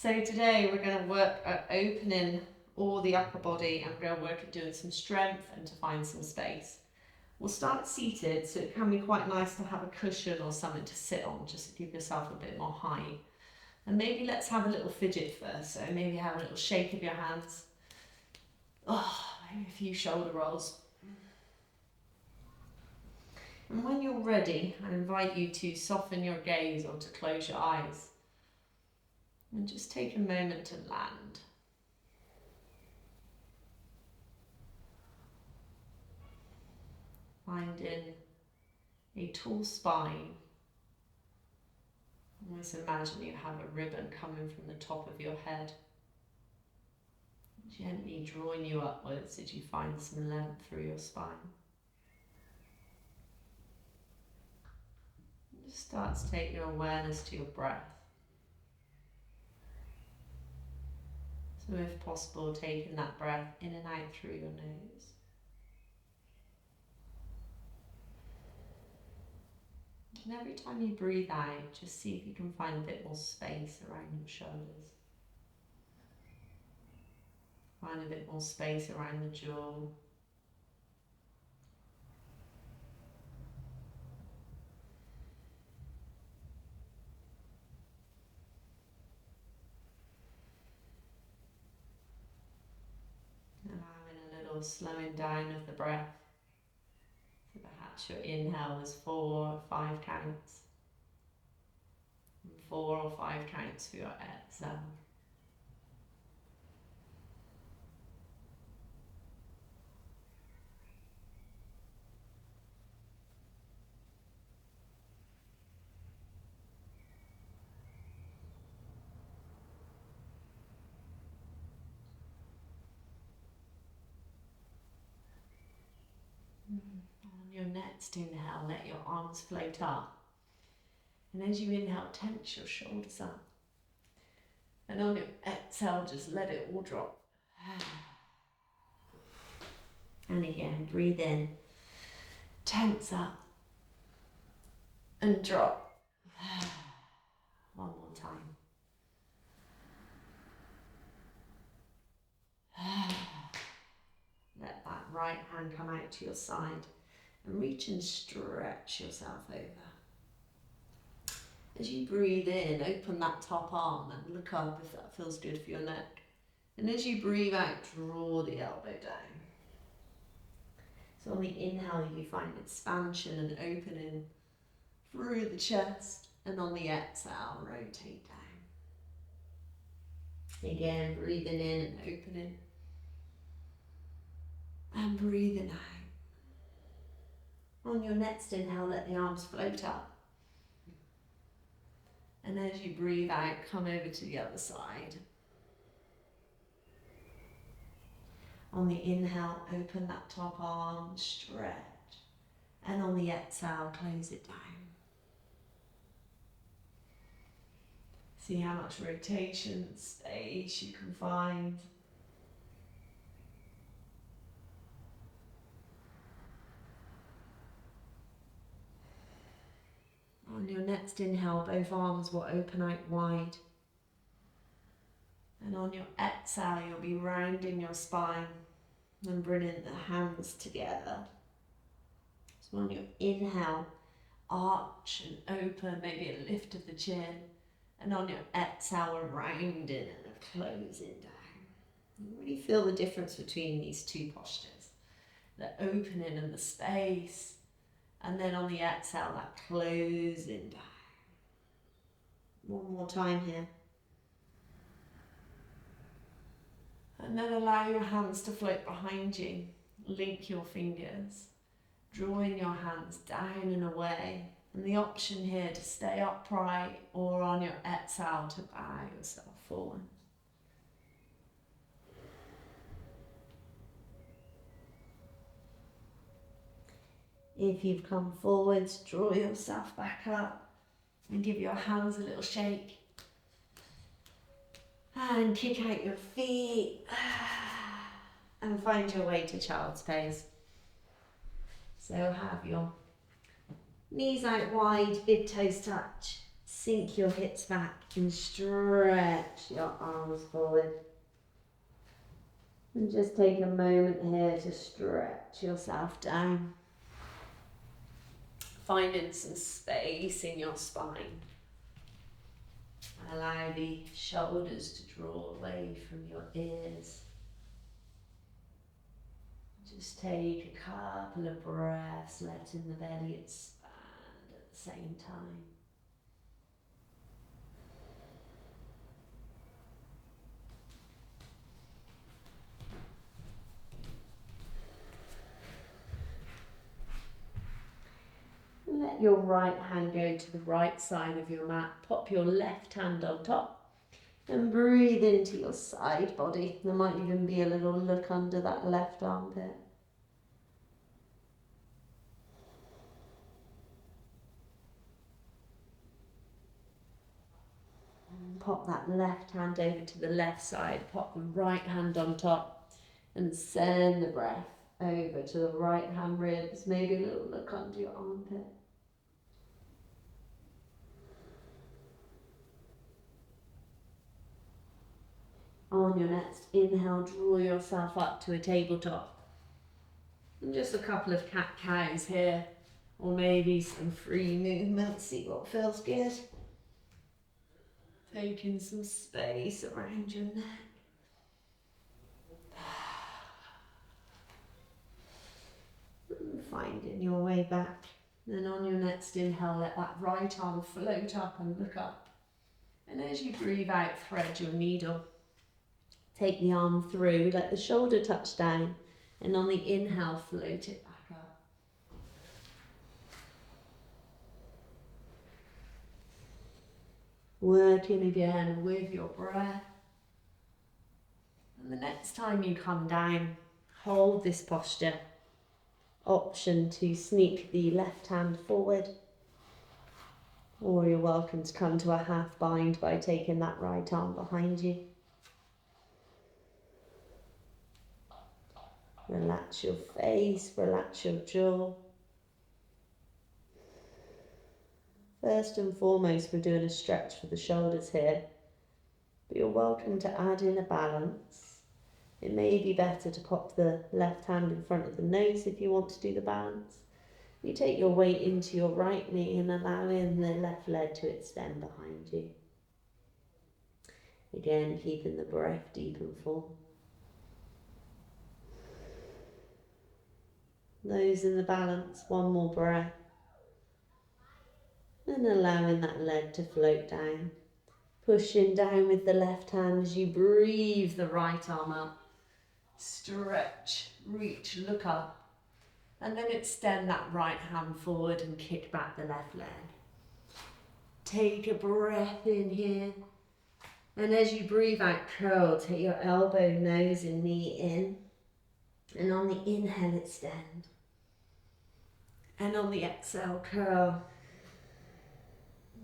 So today we're going to work at opening all the upper body, and we're going to work at doing some strength and to find some space. We'll start seated, so it can be quite nice to have a cushion or something to sit on, just to give yourself a bit more height. And maybe let's have a little fidget first, so maybe have a little shake of your hands. Maybe a few shoulder rolls. And when you're ready, I invite you to soften your gaze or to close your eyes. And just take a moment to land. Finding a tall spine. Almost imagine you have a ribbon coming from the top of your head, gently drawing you upwards as you find some length through your spine. Just start to take your awareness to your breath. So if possible, taking that breath in and out through your nose. And every time you breathe out, just see if you can find a bit more space around your shoulders. Find a bit more space around the jaw. Allowing a little slowing down of the breath. So perhaps your inhale is 4 or 5 counts. And 4 or 5 counts for your exhale. On your next inhale, let your arms float up. And as you inhale, tense your shoulders up. And on your exhale, just let it all drop. And again, breathe in, tense up, and drop. One more time. Let that right hand come out to your side and reach and stretch yourself over. As you breathe in, open that top arm and look up if that feels good for your neck. And as you breathe out, draw the elbow down. So on the inhale, you find expansion and opening through the chest, and on the exhale, rotate down. Again, breathing in and opening. And breathing out. On your next inhale, let the arms float up. And as you breathe out, come over to the other side. On the inhale, open that top arm, stretch. And on the exhale, close it down. See how much rotation, space you can find. On your next inhale, both arms will open out wide. And on your exhale, you'll be rounding your spine and bringing the hands together. So on your inhale, arch and open, maybe a lift of the chin. And on your exhale, a rounding and a closing down. You really feel the difference between these two postures. The opening and the space. And then on the exhale, that closing down. One more time here. And then allow your hands to float behind you. Link your fingers. Drawing your hands down and away. And the option here to stay upright, or on your exhale to bow yourself forward. If you've come forwards, draw yourself back up and give your hands a little shake. And kick out your feet and find your way to child's pose. So have your knees out wide, big toes touch. Sink your hips back and stretch your arms forward. And just take a moment here to stretch yourself down. Finding some space in your spine. Allow the shoulders to draw away from your ears. Just take a couple of breaths, letting the belly expand at the same time. Let your right hand go to the right side of your mat. Pop your left hand on top and breathe into your side body. There might even be a little look under that left armpit. And pop that left hand over to the left side. Pop the right hand on top and send the breath over to the right hand ribs. Maybe a little look under your armpit. On your next inhale, draw yourself up to a tabletop. And just a couple of cat-cows here, or maybe some free movement, see what feels good. Taking some space around your neck. And finding your way back. Then on your next inhale, let that right arm float up and look up. And as you breathe out, thread your needle. Take the arm through, let the shoulder touch down, and on the inhale, float it back up. Working again with your breath. And the next time you come down, hold this posture. Option to sneak the left hand forward, or you're welcome to come to a half bind by taking that right arm behind you. Relax your face, relax your jaw. First and foremost, we're doing a stretch for the shoulders here, but you're welcome to add in a balance. It may be better to pop the left hand in front of the nose if you want to do the balance. You take your weight into your right knee and allowing the left leg to extend behind you. Again, keeping the breath deep and full. Those in the balance, one more breath. And allowing that leg to float down. Pushing down with the left hand as you breathe the right arm up. Stretch, reach, look up. And then extend that right hand forward and kick back the left leg. Take a breath in here. And as you breathe out, curl, take your elbow, nose and knee in. And on the inhale, extend. And on the exhale, curl.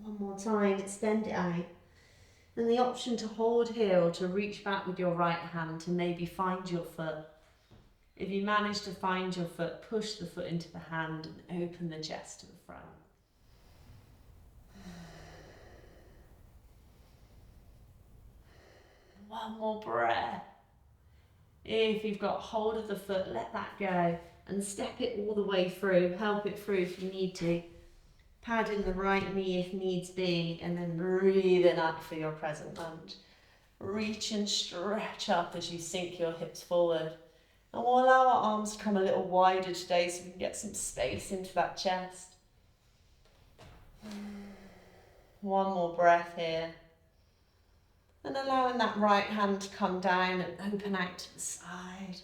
One more time, extend it out. And the option to hold here or to reach back with your right hand to maybe find your foot. If you manage to find your foot, push the foot into the hand and open the chest to the front. One more breath. If you've got hold of the foot, let that go and step it all the way through. Help it through if you need to. Padding the right knee if needs be, and then breathing up for your present lunge. Reach and stretch up as you sink your hips forward. And we'll allow our arms to come a little wider today so we can get some space into that chest. One more breath here. And allowing that right hand to come down and open out to the side.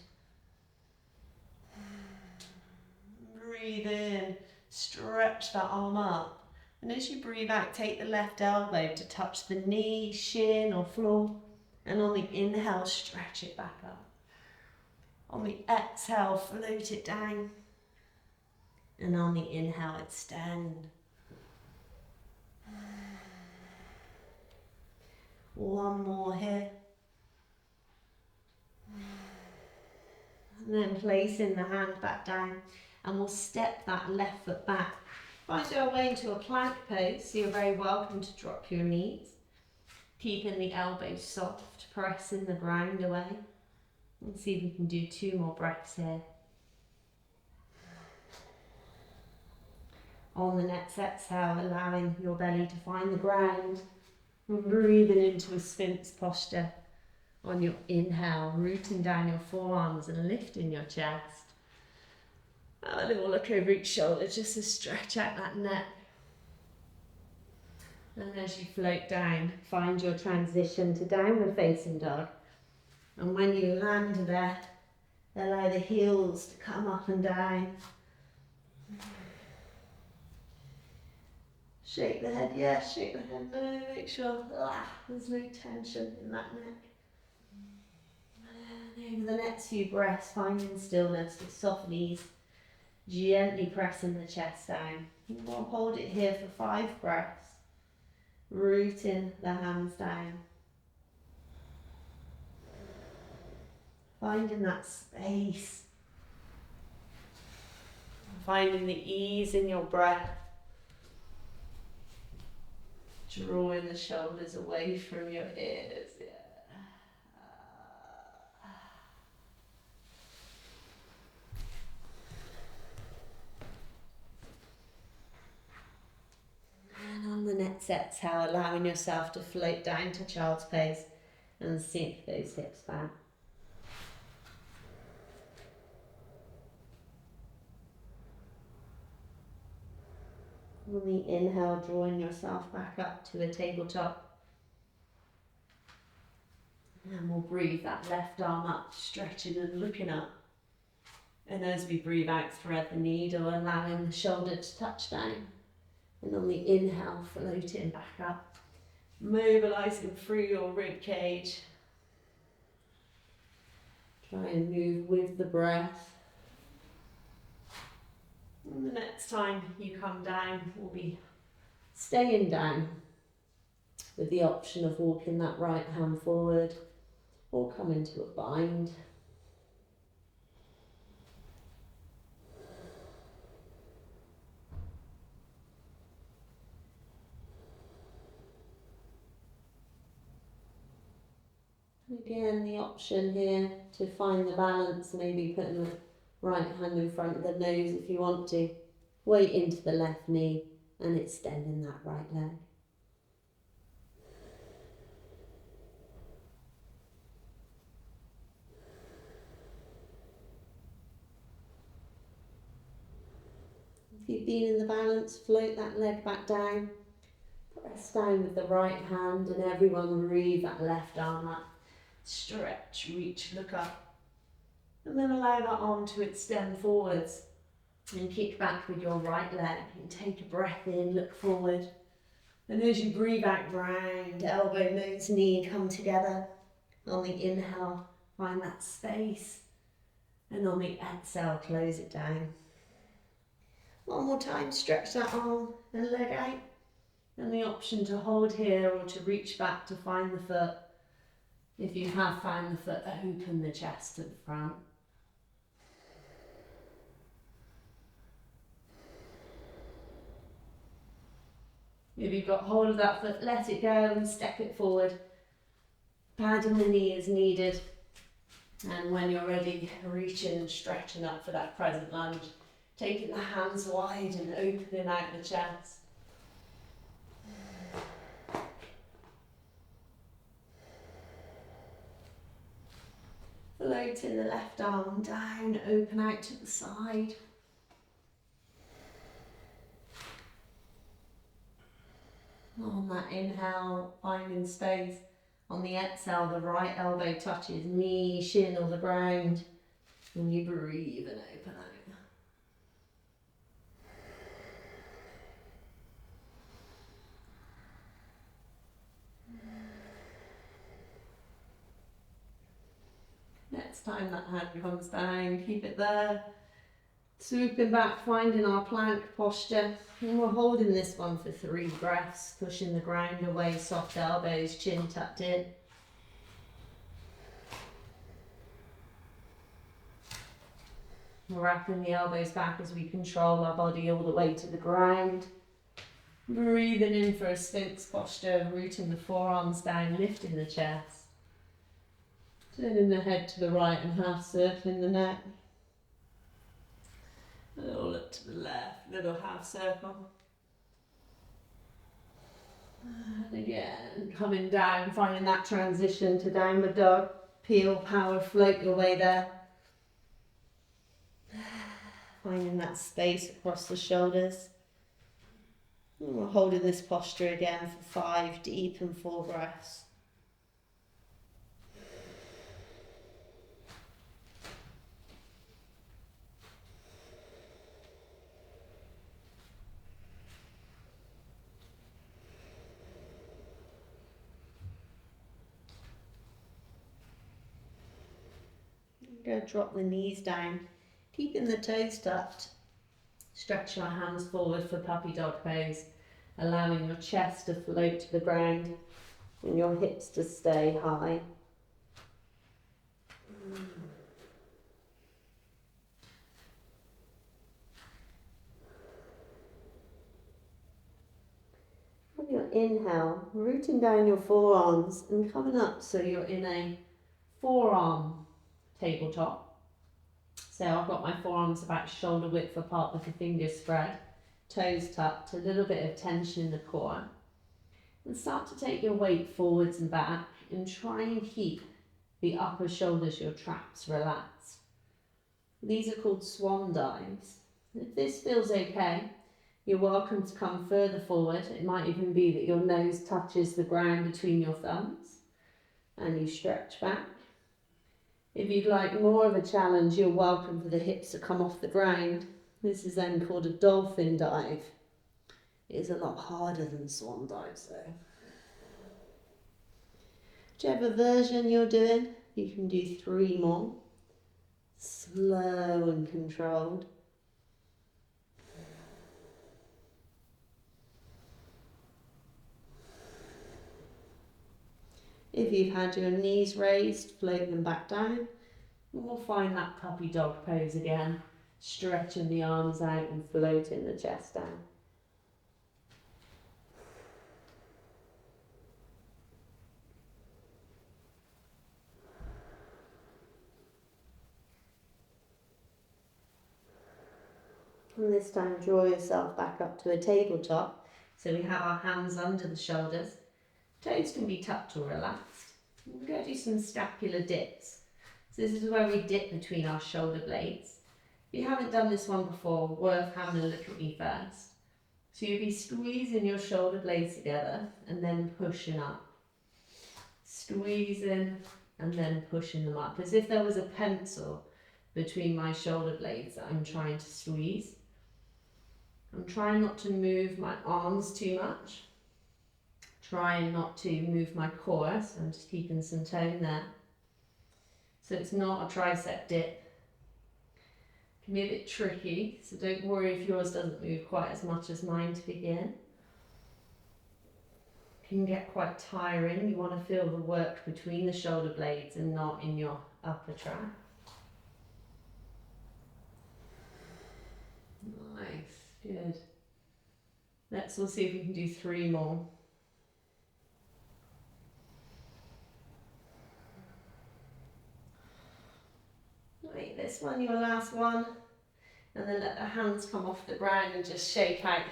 Breathe in, stretch that arm up. And as you breathe out, take the left elbow to touch the knee, shin or floor. And on the inhale, stretch it back up. On the exhale, float it down. And on the inhale, extend. One more here. And then placing the hand back down. And we'll step that left foot back Find our way into a plank pose, so you're very welcome to drop your knees. Keeping the elbows soft, pressing the ground away. Let's see if we can do 2 more breaths here. On the next exhale, allowing your belly to find the ground. Breathing into a sphinx posture. On your inhale, rooting down your forearms and lifting your chest. A little look over each shoulder just to stretch out that neck. And as you float down, find your transition to downward facing dog. And when you land there, allow the heels to come up and down. Shake the head, yes, shake the head, no, make sure there's no tension in that neck. And over the next few breaths, finding stillness with soft knees, gently pressing the chest down. We'll hold it here for 5 breaths, rooting the hands down. Finding that space, finding the ease in your breath. Drawing the shoulders away from your ears, yeah. And on the next exhale, allowing yourself to float down to child's pose and sink those hips back. On the inhale, drawing yourself back up to a tabletop. And we'll breathe that left arm up, stretching and looking up. And as we breathe out, thread the needle, allowing the shoulder to touch down. And on the inhale, floating back up, mobilising through your rib cage. Try and move with the breath. And the next time you come down, we'll be staying down with the option of walking that right hand forward or come into a bind. Again, the option here to find the balance, maybe putting the right hand in front of the nose if you want to. Weight into the left knee and extending that right leg. If you've been in the balance, float that leg back down. Press down with the right hand and everyone breathe that left arm up. Stretch, reach, look up. And then allow that arm to extend forwards and kick back with your right leg and take a breath in, look forward. And as you breathe out, round, elbow, nose, knee come together. On the inhale, find that space. And on the exhale, close it down. One more time, stretch that arm and leg out. And the option to hold here or to reach back to find the foot. If you have found the foot, open the chest to the front. If you've got hold of that foot, let it go and step it forward. Padding the knee as needed. And when you're ready, reaching and stretching up for that present lunge. Taking the hands wide and opening out the chest. Floating the left arm down, open out to the side. On that inhale, finding space. On the exhale, the right elbow touches knee, shin or the ground. And you breathe and open out. Next time that hand comes down, keep it there. Swooping back, finding our plank posture. And we're holding this one for 3 breaths, pushing the ground away, soft elbows, chin tucked in. Wrapping the elbows back as we control our body all the way to the ground. Breathing in for a Sphinx posture, rooting the forearms down, lifting the chest. Turning the head to the right and half circling the neck. A little look to the left, little half circle. And again, coming down, finding that transition to downward dog. Peel, power, float your way there. Finding that space across the shoulders. And we're holding this posture again for 5 deep and full breaths. Go drop the knees down, keeping the toes tucked. Stretch your hands forward for puppy dog pose, allowing your chest to float to the ground and your hips to stay high. On your inhale, rooting down your forearms and coming up so you're in a forearm tabletop. So I've got my forearms about shoulder width apart with the fingers spread, toes tucked, a little bit of tension in the core. And start to take your weight forwards and back and try and keep the upper shoulders, your traps, relaxed. These are called swan dives. If this feels okay, you're welcome to come further forward. It might even be that your nose touches the ground between your thumbs and you stretch back. If you'd like more of a challenge, you're welcome for the hips to come off the ground. This is then called a dolphin dive. It is a lot harder than swan dives though. Whichever version you're doing, you can do 3 more. Slow and controlled. If you've had your knees raised, float them back down. And we'll find that puppy dog pose again. Stretching the arms out and floating the chest down. And this time draw yourself back up to a tabletop. So we have our hands under the shoulders. Toes can be tucked or relaxed. We're going to do some scapular dips. So this is where we dip between our shoulder blades. If you haven't done this one before, worth having a look at me first. So you'll be squeezing your shoulder blades together and then pushing up. Squeezing and then pushing them up. As if there was a pencil between my shoulder blades that I'm trying to squeeze. I'm trying not to move my arms too much. Trying not to move my core, so I'm just keeping some tone there. So it's not a tricep dip. It can be a bit tricky, so don't worry if yours doesn't move quite as much as mine to begin. It can get quite tiring. You want to feel the work between the shoulder blades and not in your upper track. Nice, good. We'll see if we can do 3 more. Make this one your last one, and then let the hands come off the ground and just shake out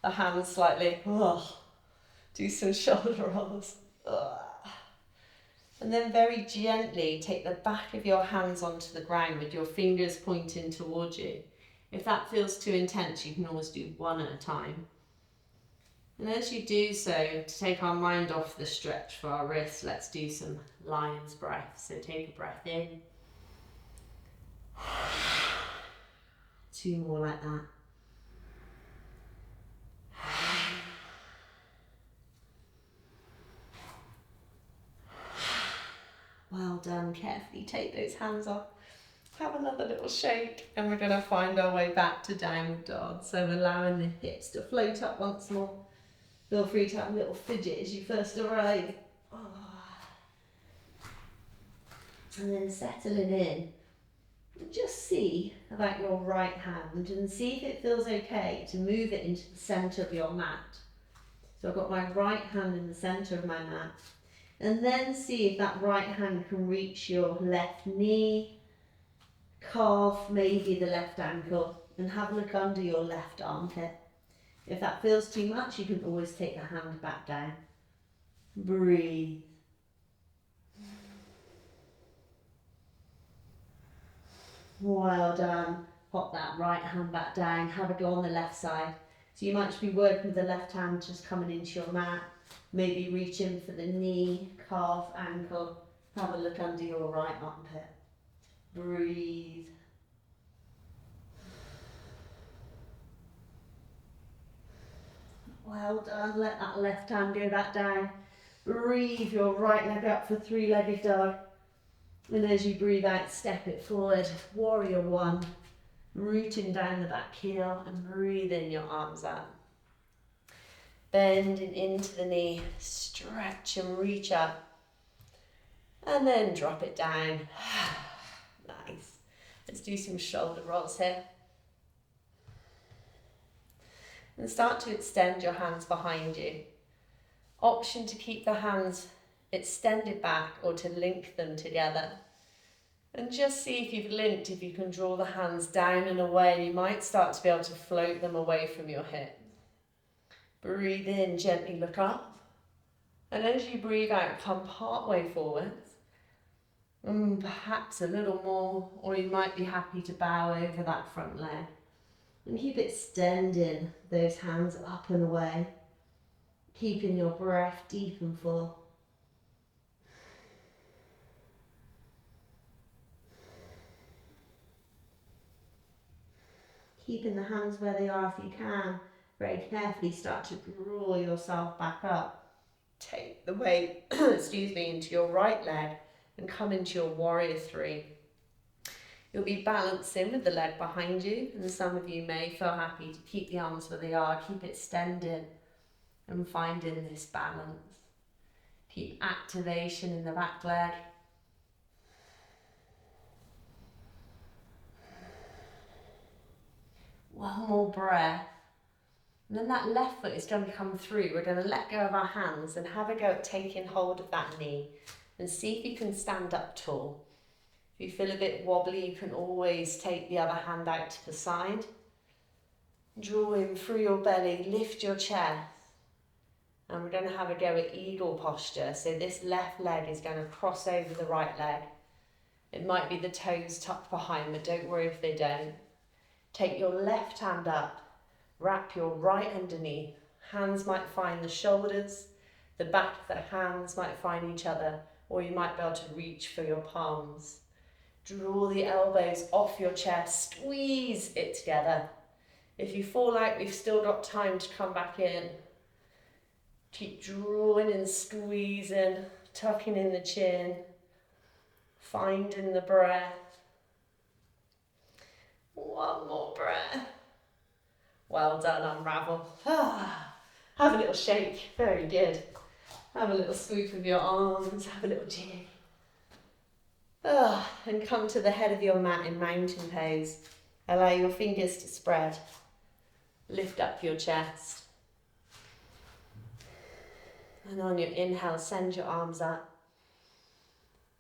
the hands slightly. Do some shoulder rolls. And then very gently take the back of your hands onto the ground with your fingers pointing towards you. If that feels too intense, you can always do 1 at a time. And as you do so, to take our mind off the stretch for our wrists, let's do some lion's breath. So take a breath in. 2 more like that. Well done. Carefully take those hands off. Have another little shake, and we're going to find our way back to downward dog. So allowing the hips to float up once more. Feel free to have a little fidget as you first arrive. And then settling in. Just see about your right hand and see if it feels okay to move it into the centre of your mat. So I've got my right hand in the centre of my mat. And then see if that right hand can reach your left knee, calf, maybe the left ankle, and have a look under your left armpit. If that feels too much, you can always take the hand back down. Breathe. Well done. Pop that right hand back down. Have a go on the left side. So you might just be working with the left hand just coming into your mat. Maybe reach in for the knee, calf, ankle. Have a look under your right armpit. Breathe. Well done. Let that left hand go back down. Breathe your right leg up for three-legged dog. And as you breathe out, step it forward. Warrior one. Rooting down the back heel and breathe in your arms out. Bending into the knee. Stretch and reach up. And then drop it down. Nice. Let's do some shoulder rolls here. And start to extend your hands behind you. Option to keep the hands extended back or to link them together. And just see if you've linked, if you can draw the hands down and away. You might start to be able to float them away from your hip. Breathe in, gently look up. And as you breathe out, come part way forwards. And perhaps a little more, or you might be happy to bow over that front leg. And keep extending those hands up and away. Keeping your breath deep and full. Keeping the hands where they are if you can. Very carefully start to draw yourself back up. Take the weight, into your right leg and come into your warrior three. You'll be balancing with the leg behind you, and some of you may feel happy to keep the arms where they are, keep extending and finding this balance. Keep activation in the back leg. One more breath. And then that left foot is going to come through. We're going to let go of our hands and have a go at taking hold of that knee and see if you can stand up tall. If you feel a bit wobbly, you can always take the other hand out to the side. Draw in through your belly, lift your chest. And we're going to have a go at eagle posture. So this left leg is going to cross over the right leg. It might be the toes tucked behind, but don't worry if they don't. Take your left hand up. Wrap your right underneath. Hands might find the shoulders. The back of the hands might find each other. Or you might be able to reach for your palms. Draw the elbows off your chest, squeeze it together. If you fall out, we've still got time to come back in. Keep drawing and squeezing, tucking in the chin, finding the breath. One more breath. Well done, unravel. Have a little shake, very good. Have a little swoop of your arms, have a little jig. And come to the head of your mat in mountain pose. Allow your fingers to spread. Lift up your chest. And on your inhale, send your arms up.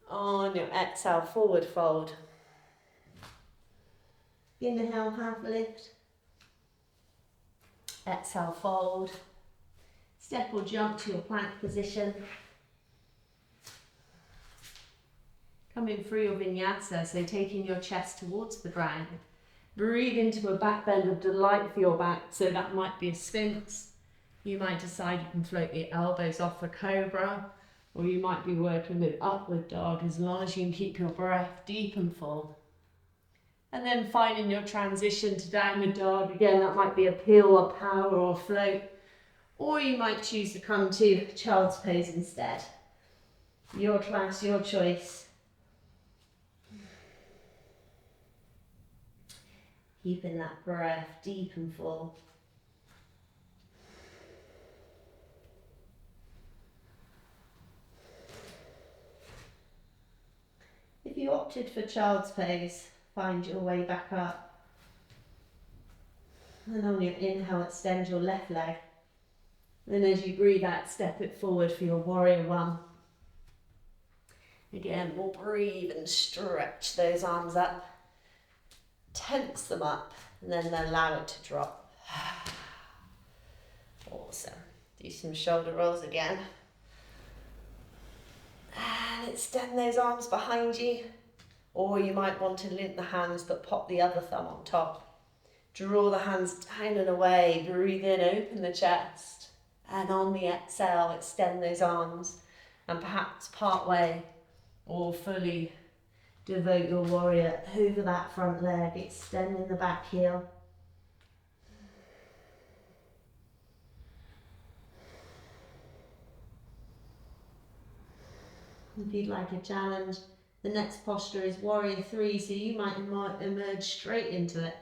On your exhale, forward fold. Inhale, half lift. Exhale, fold. Step or jump to your plank position. Coming through your vinyasa, so taking your chest towards the ground. Breathe into a back bend of delight for your back, so that might be a sphinx. You might decide you can float the elbows off a cobra, or you might be working with upward dog, as long as you can keep your breath deep and full. And then finding your transition to downward dog. Again, that might be a peel, a power, or float. Or you might choose to come to child's pose instead. Your class, your choice. Keeping that breath deep and full. If you opted for child's pose, find your way back up. And on your inhale, extend your left leg. And as you breathe out, step it forward for your warrior one. Again, we'll breathe and stretch those arms up. Tense them up and then allow it to drop. Awesome. Do some shoulder rolls again. And extend those arms behind you. Or you might want to link the hands but pop the other thumb on top. Draw the hands down and away. Breathe in, open the chest. And on the exhale, extend those arms. And perhaps part way or fully devote your warrior over that front leg, extending the back heel. If you'd like a challenge, the next posture is warrior three, so you might emerge straight into it,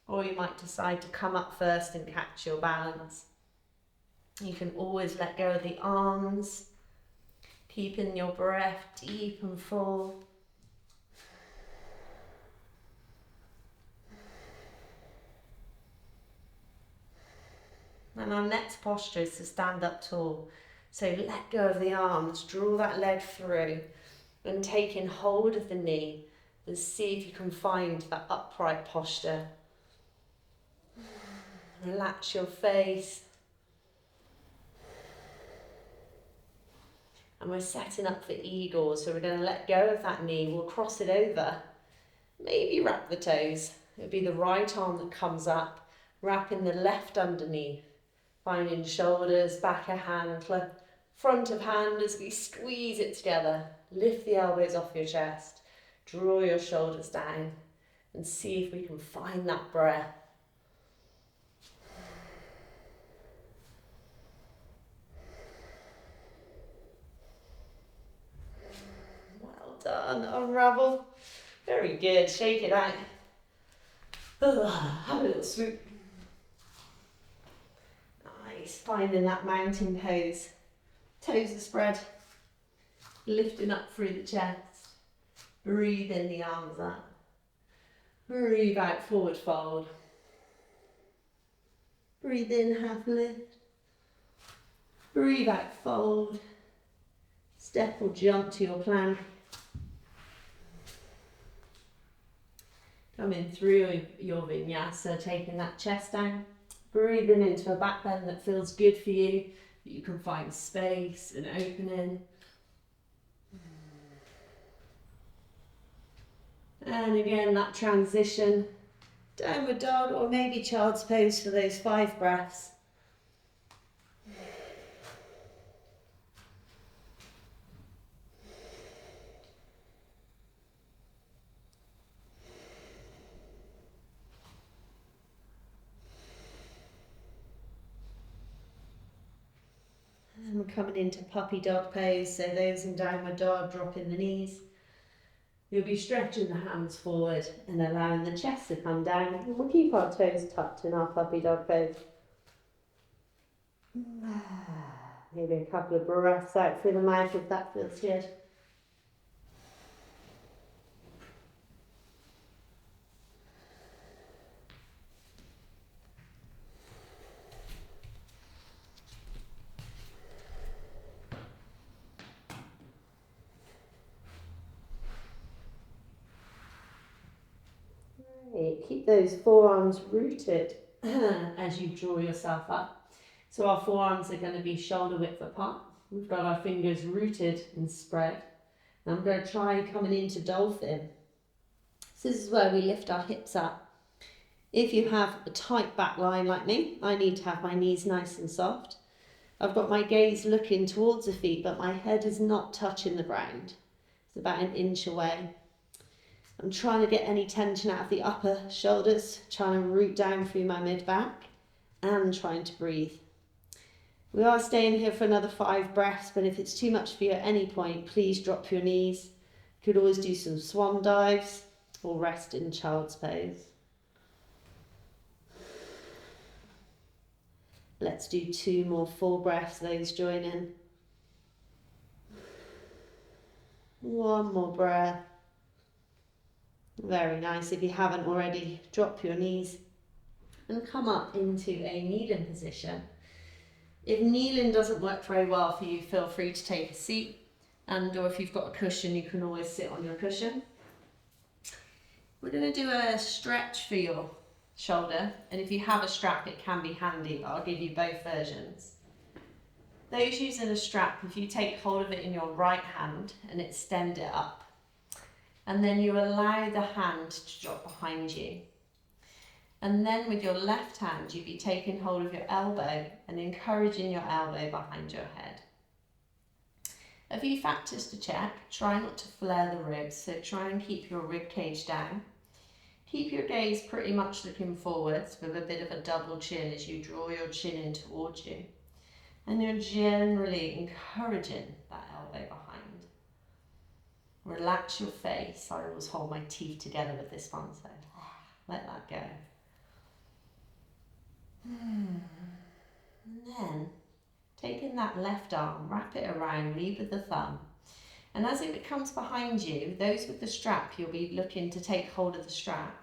or you might decide to come up first and catch your balance. You can always let go of the arms, keeping your breath deep and full. And our next posture is to stand up tall. So let go of the arms, draw that leg through, and taking hold of the knee, and see if you can find that upright posture. Relax your face. And we're setting up for eagle, so we're going to let go of that knee, we'll cross it over, maybe wrap the toes. It'll be the right arm that comes up, wrapping the left underneath. Finding shoulders, back of hand, front of hand as we squeeze it together. Lift the elbows off your chest. Draw your shoulders down and see if we can find that breath. Well done. Unravel. Very good. Shake it out. Have a little swoop. Finding that mountain pose. Toes are spread. Lifting up through the chest. Breathe in the arms up. Breathe out, forward fold. Breathe in, half lift. Breathe out, fold. Step or jump to your plank. Coming through your vinyasa, taking that chest down. Breathing into a back bend that feels good for you. You can find space and opening. And again, that transition. Downward dog or maybe child's pose for those 5 breaths. And we're coming into puppy dog pose, so those in downward dog, dropping the knees. You'll be stretching the hands forward and allowing the chest to come down. And we'll keep our toes tucked in our puppy dog pose. Maybe a couple of breaths out through the mouth if that feels good. Keep those forearms rooted as you draw yourself up. So our forearms are going to be shoulder width apart. We've got our fingers rooted and spread. And I'm going to try coming into dolphin. So this is where we lift our hips up. If you have a tight back line like me, I need to have my knees nice and soft. I've got my gaze looking towards the feet, but my head is not touching the ground. It's about an inch away. I'm trying to get any tension out of the upper shoulders, trying to root down through my mid-back and trying to breathe. We are staying here for another 5 breaths, but if it's too much for you at any point, please drop your knees. You could always do some swan dives or rest in child's pose. Let's do 2 more full breaths, those join in. 1 more breath. Very nice. If you haven't already, drop your knees and come up into a kneeling position. If kneeling doesn't work very well for you, feel free to take a seat, and or if you've got a cushion, you can always sit on your cushion. We're going to do a stretch for your shoulder, and if you have a strap, it can be handy, but I'll give you both versions. Those using a strap, if you take hold of it in your right hand and extend it up, and then you allow the hand to drop behind you. And then with your left hand, you'd be taking hold of your elbow and encouraging your elbow behind your head. A few factors to check. Try not to flare the ribs, so try and keep your rib cage down. Keep your gaze pretty much looking forwards with a bit of a double chin as you draw your chin in towards you. And you're generally encouraging that elbow behind. Relax your face. I always hold my teeth together with this one, so let that go. And then, taking that left arm, wrap it around, lead with the thumb. And as it comes behind you, those with the strap, you'll be looking to take hold of the strap.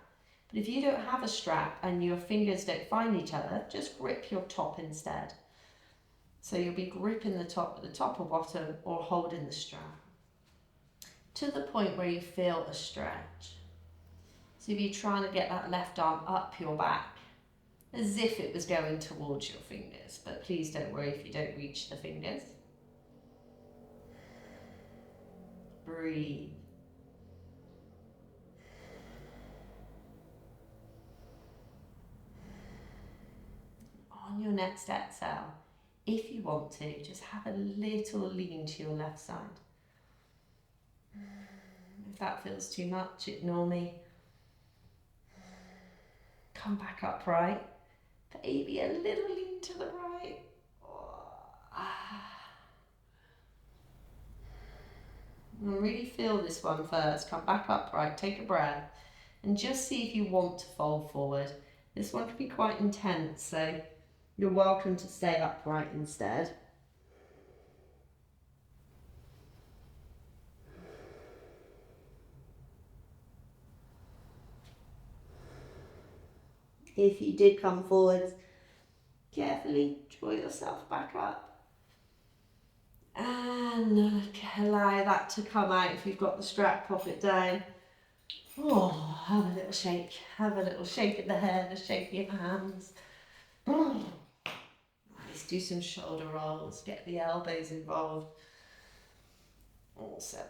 But if you don't have a strap and your fingers don't find each other, just grip your top instead. So you'll be gripping the top or bottom, or holding the strap to the point where you feel a stretch. So you'll be trying to get that left arm up your back as if it was going towards your fingers, but please don't worry if you don't reach the fingers. Breathe. On your next exhale, if you want to, just have a little lean to your left side. If that feels too much, ignore me. Come back upright. Maybe a little lean to the right. And really feel this one first. Come back upright, take a breath, and just see if you want to fold forward. This one can be quite intense, so you're welcome to stay upright instead. If you did come forwards, carefully draw yourself back up. And allow that to come out. If you've got the strap, pop it down. Oh, have a little shake. Have a little shake of the head, a shake of your hands. Oh. Nice, do some shoulder rolls, get the elbows involved. Awesome.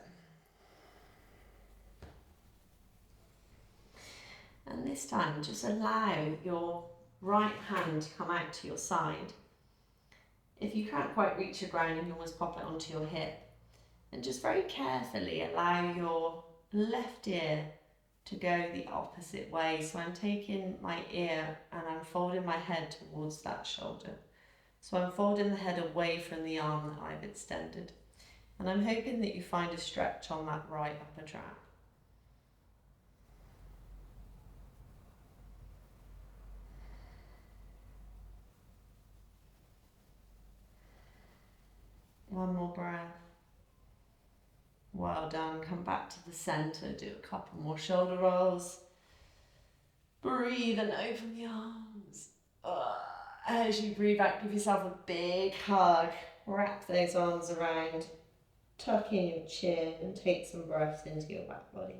And this time, just allow your right hand to come out to your side. If you can't quite reach the ground, you can always pop it onto your hip. And just very carefully allow your left ear to go the opposite way. So I'm taking my ear and I'm folding my head towards that shoulder. So I'm folding the head away from the arm that I've extended. And I'm hoping that you find a stretch on that right upper trap. One more breath. Well done. Come back to the center. Do a couple more shoulder rolls. Breathe and open the arms. As you breathe out, give yourself a big hug. Wrap those arms around. Tuck in your chin and take some breaths into your back body.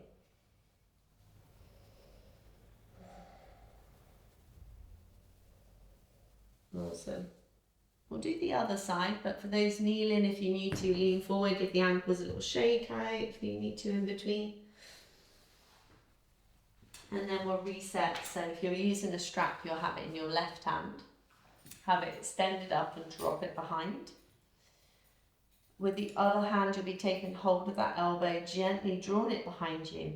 Awesome. We'll do the other side, but for those kneeling, if you need to lean forward, give the ankles a little shake out if you need to in between. And then we'll reset. So if you're using a strap, you'll have it in your left hand. Have it extended up and drop it behind. With the other hand, you'll be taking hold of that elbow, gently drawing it behind you.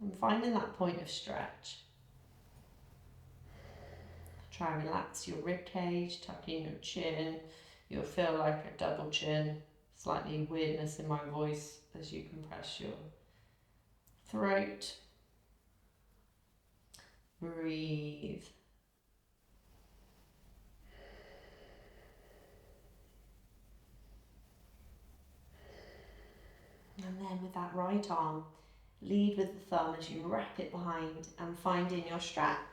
And finding that point of stretch. Try and relax your rib cage, tuck in your chin. You'll feel like a double chin. Slightly weirdness in my voice as you compress your throat. Breathe. And then with that right arm, Lead with the thumb as you wrap it behind and finding your strap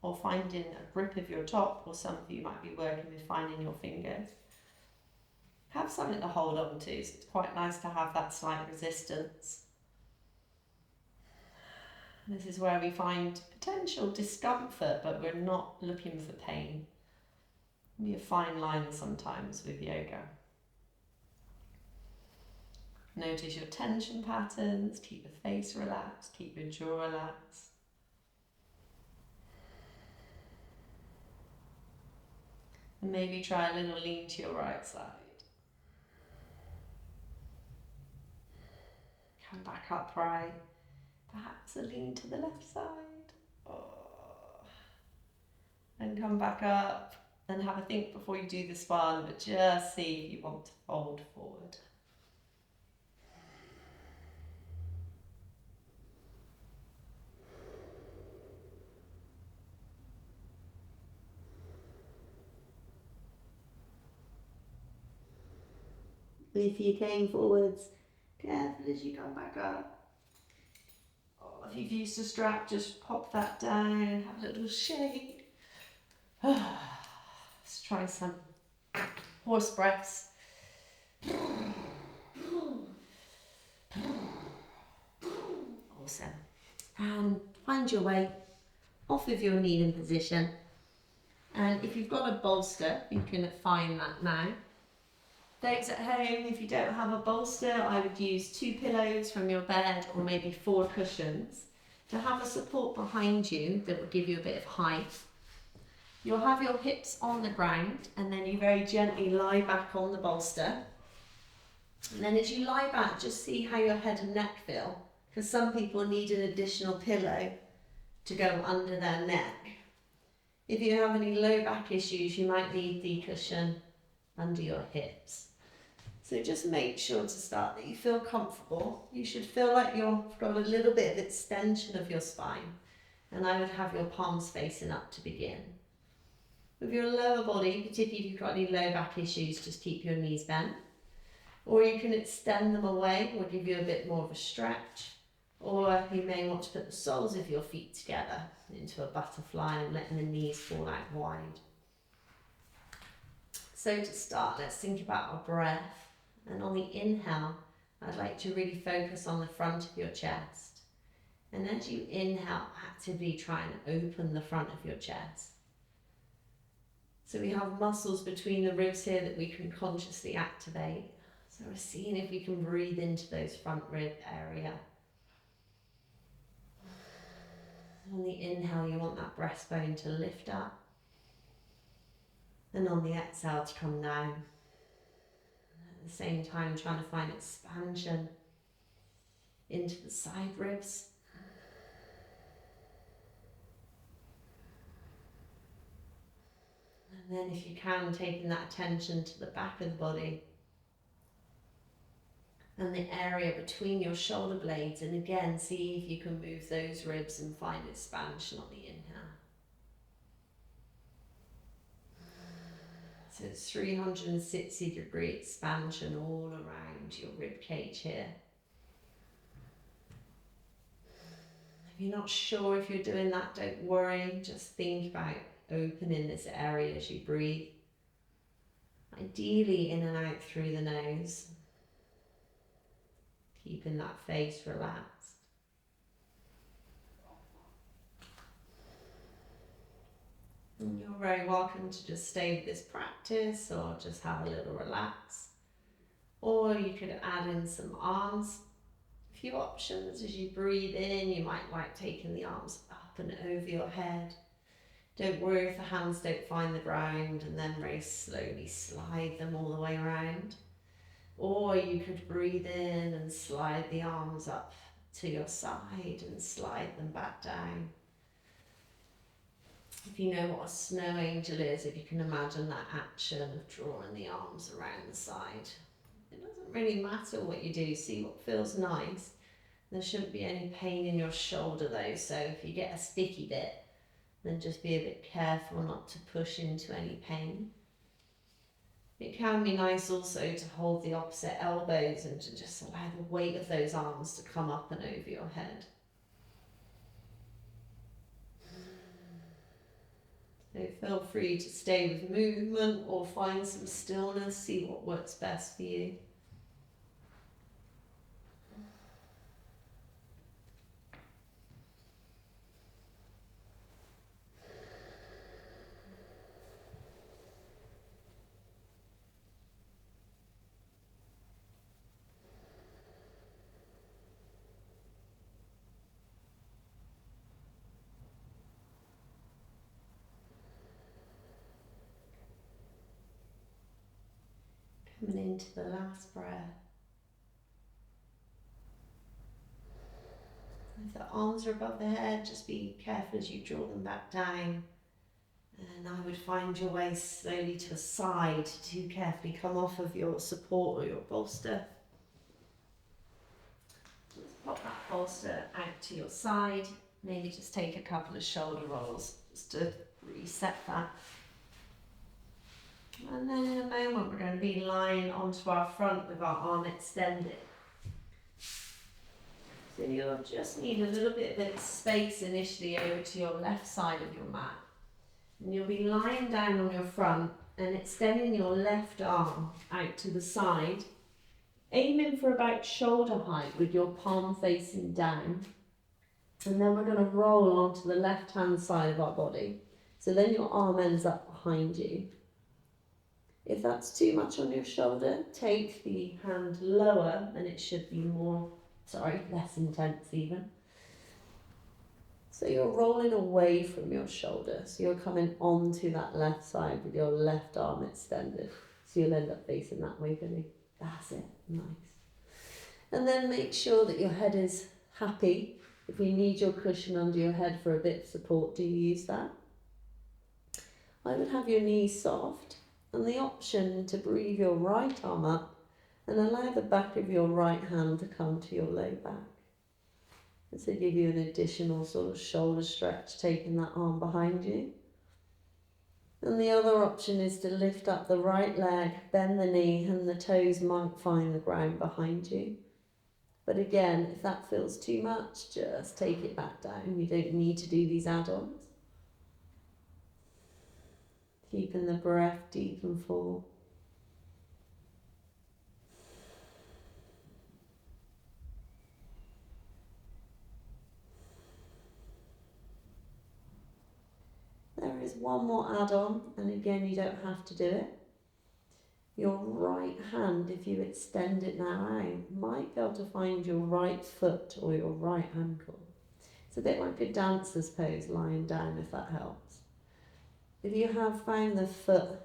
or finding a grip of your top, or some of you might be working with finding your fingers. Have something to hold on to, so it's quite nice to have that slight resistance. This is where we find potential discomfort, but we're not looking for pain. It can be a fine line sometimes with yoga. Notice your tension patterns, keep the face relaxed, keep your jaw relaxed. And maybe try a little lean to your right side. Come back upright. Perhaps a lean to the left side. And come back up and have a think before you do the spine, but just see if you want to fold forward. If you came forwards, careful as you come back up. If you've used a strap, just pop that down, have a little shake. Let's try some horse breaths. Awesome. And find your way off of your kneeling position. And if you've got a bolster, you can find that now. Those at home, if you don't have a bolster, I would use 2 pillows from your bed or maybe 4 cushions to have a support behind you that will give you a bit of height. You'll have your hips on the ground and then you very gently lie back on the bolster. And then as you lie back, just see how your head and neck feel, because some people need an additional pillow to go under their neck. If you have any low back issues, you might need the cushion under your hips. So just make sure to start that you feel comfortable. You should feel like you've got a little bit of extension of your spine, and I would have your palms facing up to begin. With your lower body, particularly if you've got any low back issues, just keep your knees bent. Or you can extend them away, or give you a bit more of a stretch. Or you may want to put the soles of your feet together into a butterfly and letting the knees fall out wide. So to start, let's think about our breath. And on the inhale, I'd like to really focus on the front of your chest. And as you inhale, actively try and open the front of your chest. So we have muscles between the ribs here that we can consciously activate. So we're seeing if we can breathe into those front rib area. On the inhale, you want that breastbone to lift up. And on the exhale to come down. At the same time, trying to find expansion into the side ribs. And then if you can, taking that attention to the back of the body and the area between your shoulder blades, and again, see if you can move those ribs and find expansion on the inhale. So it's 360-degree expansion all around your rib cage here. If you're not sure if you're doing that, don't worry. Just think about opening this area as you breathe. Ideally in and out through the nose. Keeping that face relaxed. And you're very welcome to just stay with this practice or just have a little relax. Or you could add in some arms. A few options as you breathe in. You might like taking the arms up and over your head. Don't worry if the hands don't find the ground, and then very slowly slide them all the way around. Or you could breathe in and slide the arms up to your side and slide them back down. If you know what a snow angel is, if you can imagine that action of drawing the arms around the side. It doesn't really matter what you do, see what feels nice. There shouldn't be any pain in your shoulder though, so if you get a sticky bit, then just be a bit careful not to push into any pain. It can be nice also to hold the opposite elbows and to just allow the weight of those arms to come up and over your head. So feel free to stay with movement or find some stillness, see what works best for you. Coming into the last breath. If the arms are above the head, just be careful as you draw them back down. And I would find your way slowly to the side to carefully come off of your support or your bolster. Just pop that bolster out to your side. Maybe just take a couple of shoulder rolls just to reset that. And then in a moment we're going to be lying onto our front with our arm extended. So you'll just need a little bit of space initially over to your left side of your mat. And you'll be lying down on your front and extending your left arm out to the side, aiming for about shoulder height with your palm facing down. And then we're going to roll onto the left hand side of our body. So then your arm ends up behind you. If that's too much on your shoulder, take the hand lower and it should be less intense even. So you're rolling away from your shoulder. So you're coming onto that left side with your left arm extended. So you'll end up facing that way, Billy. That's it. Nice. And then make sure that your head is happy. If you need your cushion under your head for a bit of support, do use that. I would have your knees soft and the option to breathe your right arm up and allow the back of your right hand to come to your low back. This will give you an additional sort of shoulder stretch, taking that arm behind you. And the other option is to lift up the right leg, bend the knee, and the toes might find the ground behind you. But again, if that feels too much, just take it back down. You don't need to do these add-ons. Keeping the breath deep and full. There is one more add-on, and again, you don't have to do it. Your right hand, if you extend it now out, might be able to find your right foot or your right ankle. It's a bit like a dancer's pose, lying down, if that helps. If you have found the foot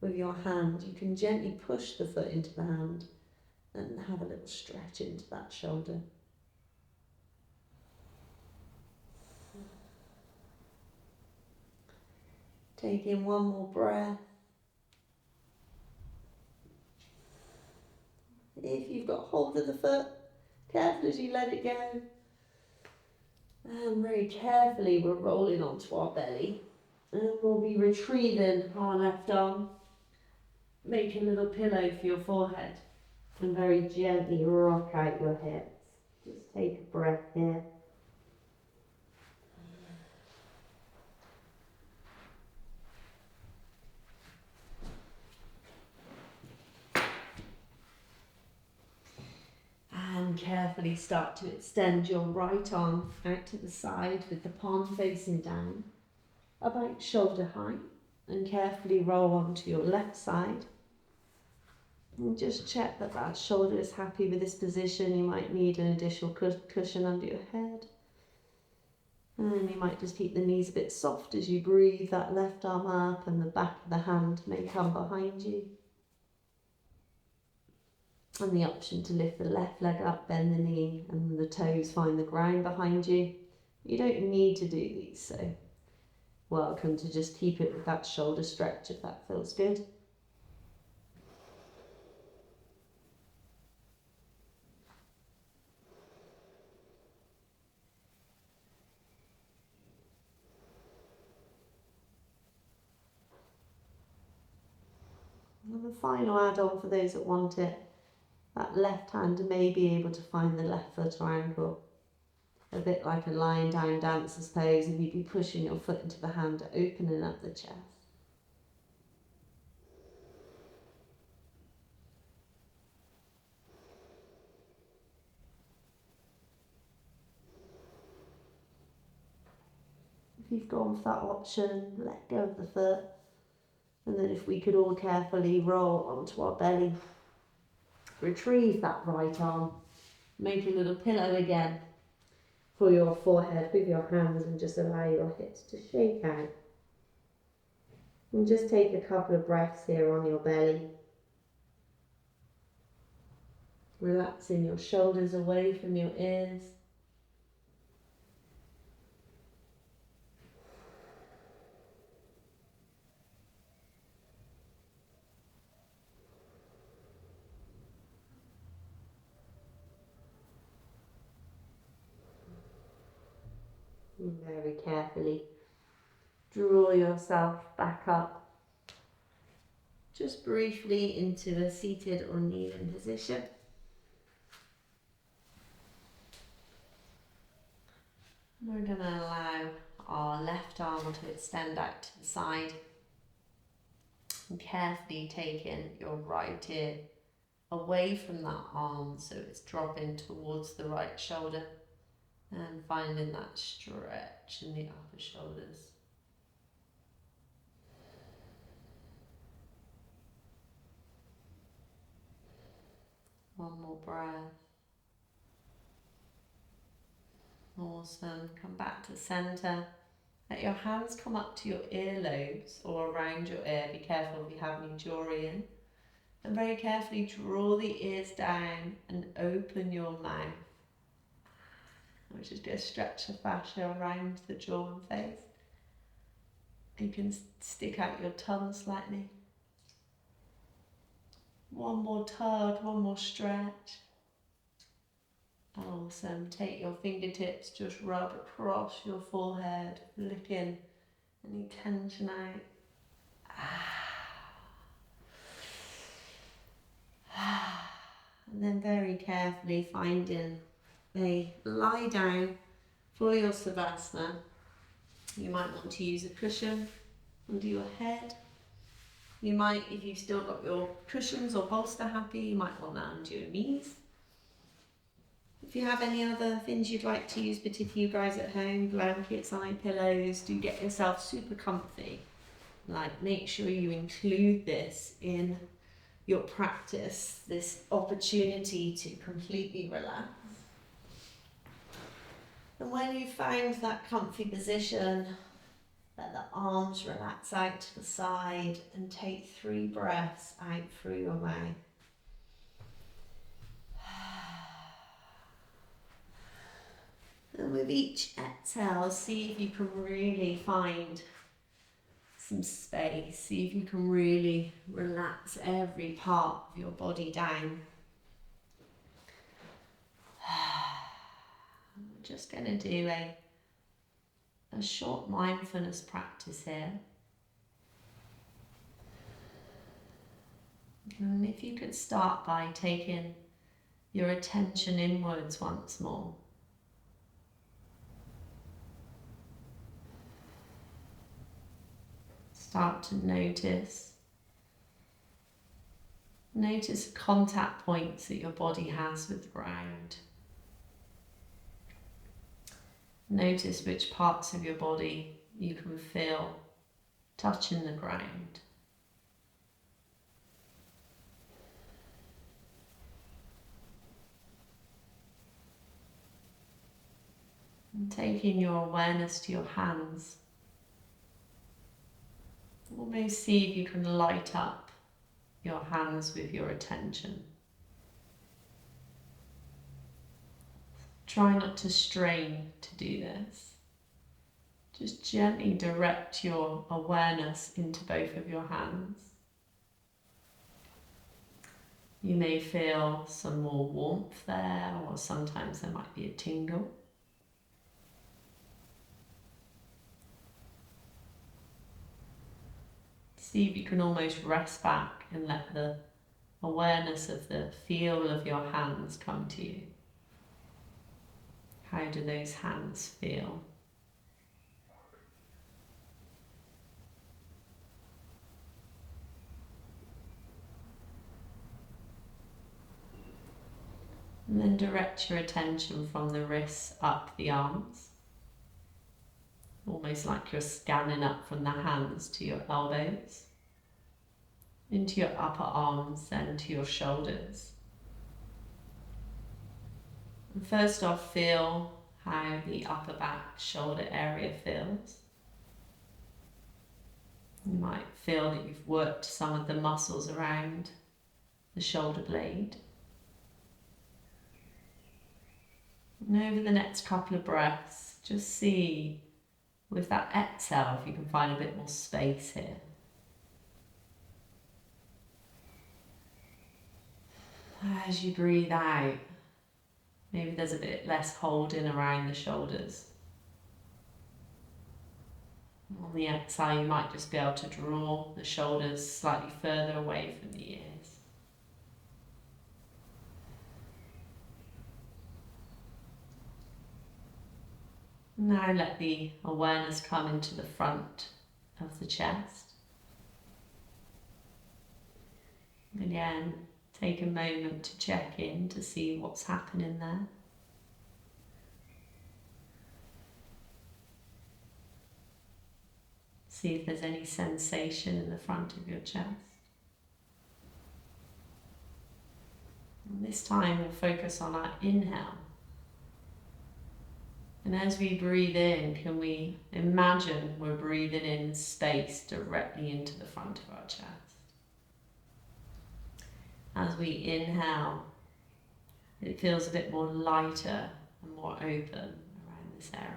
with your hand, you can gently push the foot into the hand and have a little stretch into that shoulder. Take in one more breath. If you've got hold of the foot, careful as you let it go. And very carefully we're rolling onto our belly. And we'll be retrieving our left arm. Make a little pillow for your forehead. And very gently rock out your hips. Just take a breath here. And carefully start to extend your right arm out to the side with the palm facing down, about shoulder height, and carefully roll onto your left side. And just check that that shoulder is happy with this position. You might need an additional cushion under your head. And you might just keep the knees a bit soft as you breathe that left arm up, and the back of the hand may come behind you. And the option to lift the left leg up, bend the knee, and the toes find the ground behind you. You don't need to do these, so welcome to just keep it with that shoulder stretch if that feels good. And the final add-on for those that want it, that left hand may be able to find the left foot or ankle. A bit like a lying down dancer's pose, and you'd be pushing your foot into the hand, opening up the chest. If you've gone for that option, let go of the foot. And then if we could all carefully roll onto our belly, retrieve that right arm, make a little pillow again for your forehead with your hands, and just allow your hips to shake out. And just take a couple of breaths here on your belly. Relaxing your shoulders away from your ears. And very carefully draw yourself back up, just briefly into a seated or kneeling position. We're going to allow our left arm to extend out to the side, and carefully taking your right ear away from that arm so it's dropping towards the right shoulder, and finding that stretch in the upper shoulders. One more breath. Awesome. Come back to center. Let your hands come up to your earlobes or around your ear. Be careful if you have any jewelry in. And very carefully draw the ears down and open your mouth. Which is going to stretch the fascia around the jaw and face. You can stick out your tongue slightly. One more tug, one more stretch. Awesome. Take your fingertips, just rub across your forehead, flicking any tension out. And then very carefully finding a lie down for your Savasana. You might want to use a cushion under your head. You might, if you've still got your cushions or bolster happy, you might want that under your knees. If you have any other things you'd like to use, particularly you guys at home, blankets, eye pillows, do get yourself super comfy. Like, make sure you include this in your practice, this opportunity to completely relax. And when you find that comfy position, let the arms relax out to the side and take 3 breaths out through your mouth. And with each exhale, see if you can really find some space. See if you can really relax every part of your body down. We're just going to do a short mindfulness practice here. And if you could start by taking your attention inwards once more. Start to notice the contact points that your body has with the ground. Notice which parts of your body you can feel touching the ground. And taking your awareness to your hands. Almost see if you can light up your hands with your attention. Try not to strain to do this. Just gently direct your awareness into both of your hands. You may feel some more warmth there, or sometimes there might be a tingle. See if you can almost rest back and let the awareness of the feel of your hands come to you. How do those hands feel? And then direct your attention from the wrists up the arms. Almost like you're scanning up from the hands to your elbows, into your upper arms, then to your shoulders. And first off, feel how the upper back shoulder area feels. You might feel that you've worked some of the muscles around the shoulder blade. And over the next couple of breaths, just see with that exhale if you can find a bit more space here. As you breathe out, maybe there's a bit less holding around the shoulders. On the exhale, you might just be able to draw the shoulders slightly further away from the ears. Now let the awareness come into the front of the chest. Again, take a moment to check in to see what's happening there. See if there's any sensation in the front of your chest. And this time we'll focus on our inhale. And as we breathe in, can we imagine we're breathing in space directly into the front of our chest? As we inhale, it feels a bit more lighter and more open around this area.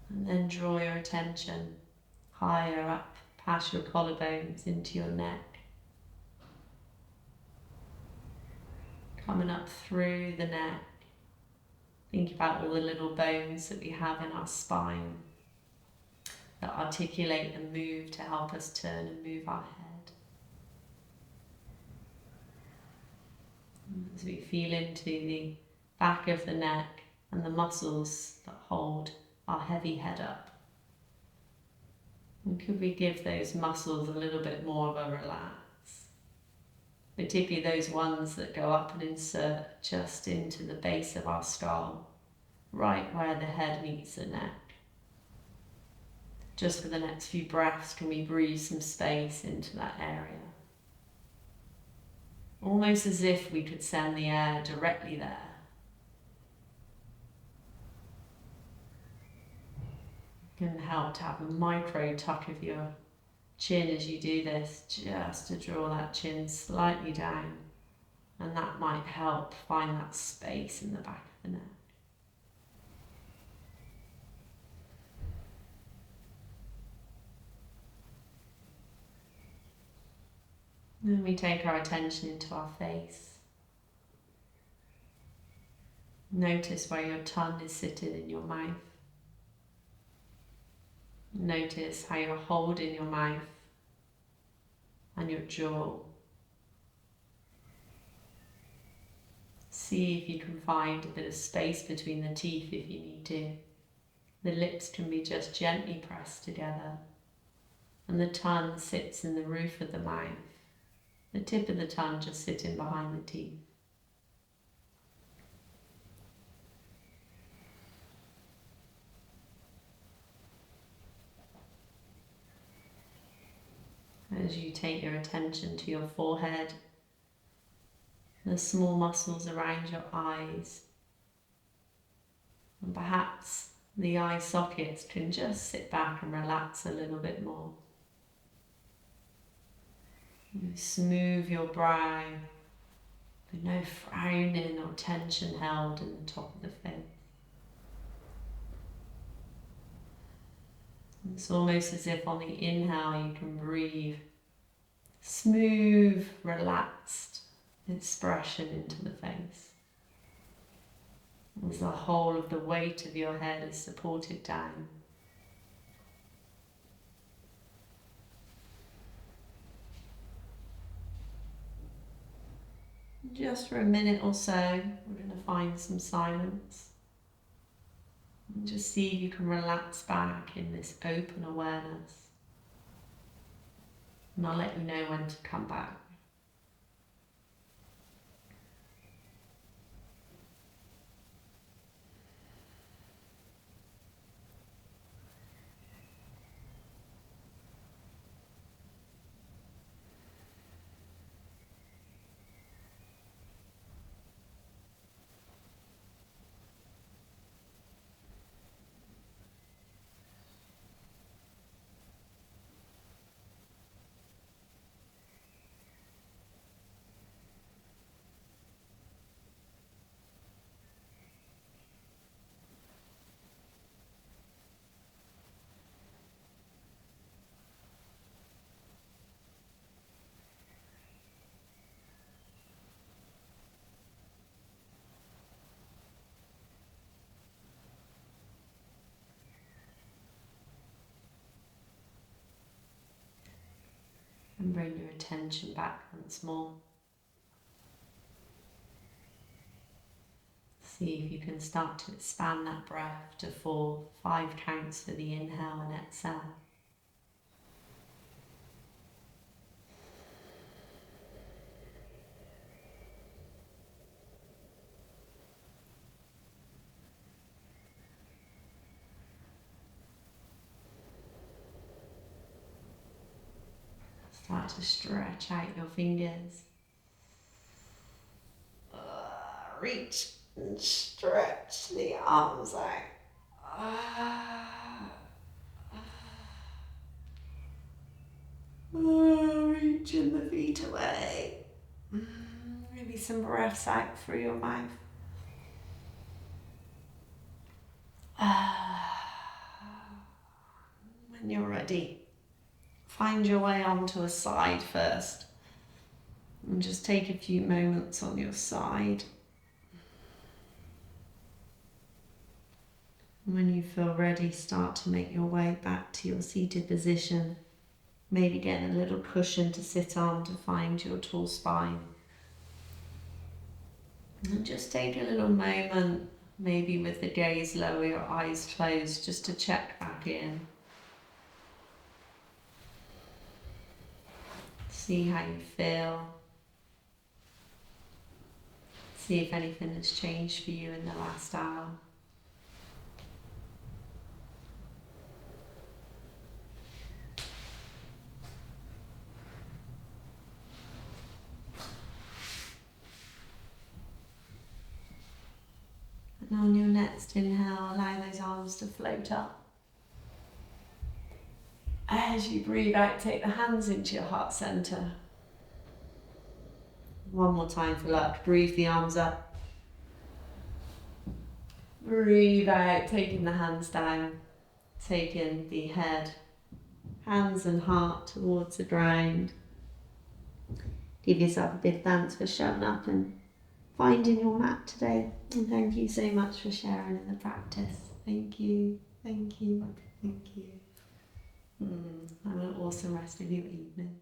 And then draw your attention higher up past your collarbones into your neck. Coming up through the neck. Think about all the little bones that we have in our spine that articulate and move to help us turn and move our head. As we feel into the back of the neck and the muscles that hold our heavy head up. And could we give those muscles a little bit more of a relax? Particularly those ones that go up and insert just into the base of our skull, right where the head meets the neck. Just for the next few breaths, can we breathe some space into that area? Almost as if we could send the air directly there. Can help to have a micro tuck of your chin as you do this, just to draw that chin slightly down, and that might help find that space in the back of the neck. Then we take our attention into our face. Notice where your tongue is sitting in your mouth. Notice how you're holding your mouth and your jaw. See if you can find a bit of space between the teeth if you need to. The lips can be just gently pressed together, and the tongue sits in the roof of the mouth, the tip of the tongue just sitting behind the teeth. As you take your attention to your forehead, the small muscles around your eyes, and perhaps the eye sockets can just sit back and relax a little bit more. You smooth your brow, with no frowning or tension held in the top of the face. It's almost as if on the inhale you can breathe smooth, relaxed expression into the face. as the whole of the weight of your head is supported down. Just for a minute or so, we're going to find some silence. And just see if you can relax back in this open awareness. And I'll let you know when to come back. And bring your attention back once more. See if you can start to expand that breath to 4, 5 counts for the inhale and exhale. Start to stretch out your fingers. Reach and stretch the arms out. Reaching the feet away. Maybe some breaths out through your mouth. When you're ready, find your way onto a side first. And just take a few moments on your side. When you feel ready, start to make your way back to your seated position. Maybe getting a little cushion to sit on to find your tall spine. And just take a little moment, maybe with the gaze low, your eyes closed, just to check back in. See how you feel. See if anything has changed for you in the last hour. And on your next inhale, allow those arms to float up. As you breathe out, take the hands into your heart center. One more time for luck. Breathe the arms up. Breathe out, taking the hands down. Taking the head, hands and heart towards the ground. Give yourself a big thanks for showing up and finding your mat today. And thank you so much for sharing in the practice. Thank you, thank you, thank you. Have an awesome rest of your evening.